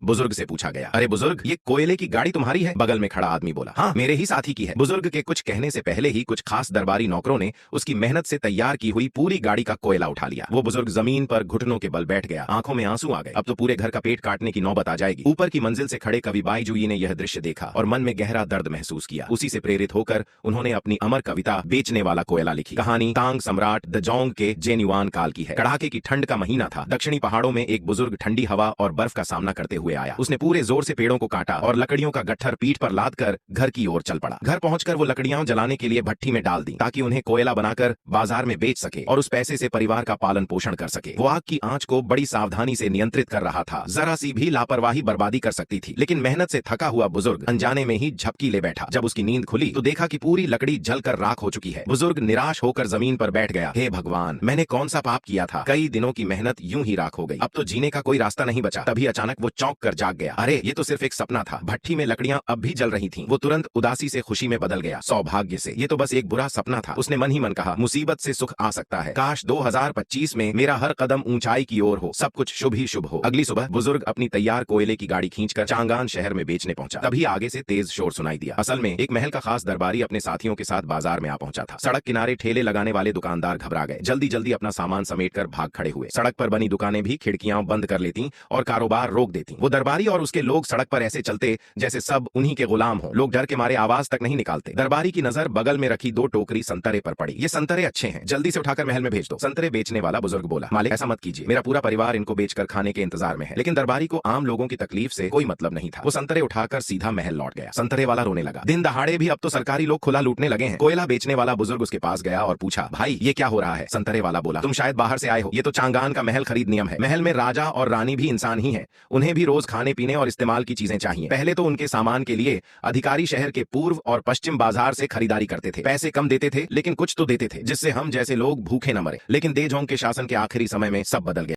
बुजुर्ग से पूछा गया। अरे बुजुर्ग, ये कोयले की गाड़ी तुम्हारी है? बगल में खड़ा आदमी बोला, हाँ मेरे ही साथी की है। बुजुर्ग के कुछ कहने से पहले ही कुछ खास दरबारी नौकरों ने उसकी मेहनत से तैयार की हुई पूरी गाड़ी का कोयला उठा लिया। वो बुजुर्ग जमीन पर घुटनों के बल बैठ गया, आंखों में आंसू आ गए। अब तो पूरे घर का पेट काटने की नौबत आ जाएगी। ऊपर की मंजिल से खड़े कवि बाईजुई ने यह दृश्य देखा और मन में गहरा दर्द महसूस किया। उसी से प्रेरित होकर उन्होंने अपनी अमर कविता बेचने वाला कोयला लिखी। कहानी तांग सम्राट द जोंग के जेन्युआन काल की है। कड़ाके की ठंड का महीना था। दक्षिणी पहाड़ों में एक बुजुर्ग ठंडी हवा और बर्फ का सामना करते हुए आया। उसने पूरे जोर से पेड़ों को काटा और लकड़ियों का गट्ठर पीठ पर लाद कर घर की ओर चल पड़ा। घर पहुंचकर वो लकड़ियां जलाने के लिए भट्टी में डाल दी ताकि उन्हें कोयला बनाकर बाजार में बेच सके और उस पैसे से परिवार का पालन पोषण कर सके। वो आग की आंच को बड़ी सावधानी से नियंत्रित कर रहा था। जरा सी भी लापरवाही बर्बादी कर सकती थी। लेकिन मेहनत से थका हुआ बुजुर्ग अनजाने में ही झपकी ले बैठा। जब उसकी नींद खुली तो देखा कि पूरी लकड़ी जलकर राख हो चुकी है। बुजुर्ग निराश होकर जमीन पर बैठ गया। हे भगवान, मैंने कौन सा पाप किया था? कई दिनों की मेहनत यूं ही राख हो गई। अब तो जीने का कोई रास्ता नहीं बचा। तभी अचानक वो चौंक कर जाग गया। अरे ये तो सिर्फ एक सपना था। भट्टी में लकड़ियां अब भी जल रही थीं। वो तुरंत उदासी से खुशी में बदल गया। सौभाग्य से ये तो बस एक बुरा सपना था। उसने मन ही मन कहा, मुसीबत से सुख आ सकता है। काश 2025 में मेरा हर कदम ऊंचाई की ओर हो, सब कुछ शुभ ही शुभ हो। अगली सुबह बुजुर्ग अपनी तैयार कोयले की गाड़ी खींचकर चांगान शहर में बेचने पहुंचा। तभी आगे से तेज शोर सुनाई दिया। असल में एक महल का खास दरबारी अपने साथियों के साथ बाजार में आ पहुंचा था। सड़क किनारे ठेले लगाने वाले दुकानदार घबरा गए। जल्दी जल्दी अपना सामान समेटकर भाग खड़े हुए। सड़क पर बनी दुकानें भी खिड़कियां बंद कर लेती और कारोबार रोक देती। वो दरबारी और उसके लोग सड़क पर ऐसे चलते जैसे सब उन्हीं के गुलाम हो। लोग डर के मारे आवाज तक नहीं निकालते। दरबारी की नजर बगल में रखी 2 टोकरी संतरे पर पड़ी। ये संतरे अच्छे हैं, जल्दी से उठाकर महल में भेज दो। संतरे बेचने वाला बुजुर्ग बोला, मालिक ऐसा मत कीजिए, मेरा पूरा परिवार इनको बेचकर खाने के इंतजार में है। लेकिन दरबारी को आम लोगों की तकलीफ से कोई मतलब नहीं था। वो संतरे उठाकर सीधा महल लौट गया। संतरे वाला रोने लगा। दिन दहाड़े भी अब तो सरकारी लोग खुला लूटने लगे हैं। कोयला बेचने वाला बुजुर्ग उसके पास गया और पूछा, भाई ये क्या हो रहा है? संतरे वाला बोला, तुम शायद बाहर से आए हो। ये तो चांगान का महल खरीद नियम है। महल में राजा और रानी भी इंसान ही है। उन्हें भी रोज खाने पीने और इस्तेमाल की चीजें चाहिए। पहले तो उनके सामान के लिए अधिकारी शहर के पूर्व और पश्चिम बाजार से खरीदारी करते थे। पैसे कम देते थे लेकिन कुछ तो देते थे, जिससे हम जैसे लोग भूखे न मरे। लेकिन दे जोंग के शासन के आखिरी समय में सब बदल गया।